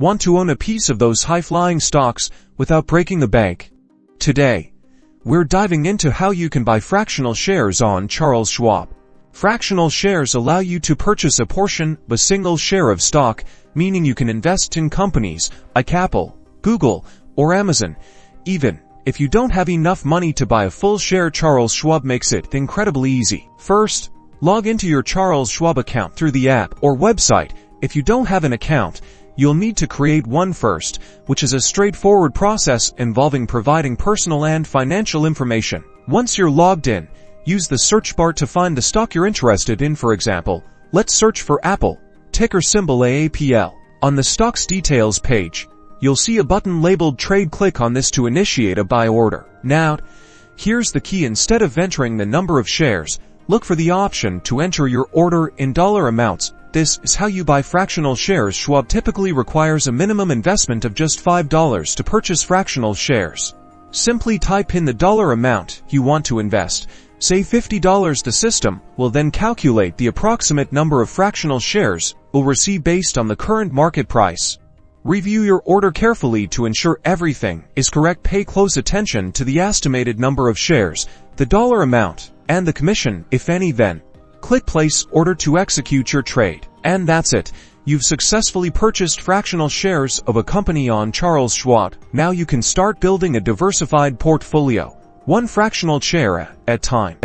Want to own a piece of those high-flying stocks without breaking the bank? Today, we're diving into how you can buy fractional shares on Charles Schwab. Fractional shares allow you to purchase a portion of a single share of stock, meaning you can invest in companies like Apple, Google, or Amazon. Even if you don't have enough money to buy a full share, Charles Schwab makes it incredibly easy. First, log into your Charles Schwab account through the app or website. If you don't have an account, you'll need to create one first, which is a straightforward process involving providing personal and financial information. Once you're logged in, use the search bar to find the stock you're interested in. For example, let's search for Apple, ticker symbol AAPL. On the stock's details page, you'll see a button labeled Trade. Click on this to initiate a buy order. Now, here's the key. Instead of entering the number of shares, look for the option to enter your order in dollar amounts. This is how you buy fractional shares. Schwab typically requires a minimum investment of just $5 to purchase fractional shares. Simply type in the dollar amount you want to invest. Say $50. The system will then calculate the approximate number of fractional shares you'll receive based on the current market price. Review your order carefully to ensure everything is correct. Pay close attention to the estimated number of shares, the dollar amount, and the commission, if any. Then, click Place Order to execute your trade. And that's it. You've successfully purchased fractional shares of a company on Charles Schwab. Now you can start building a diversified portfolio, one fractional share at a time.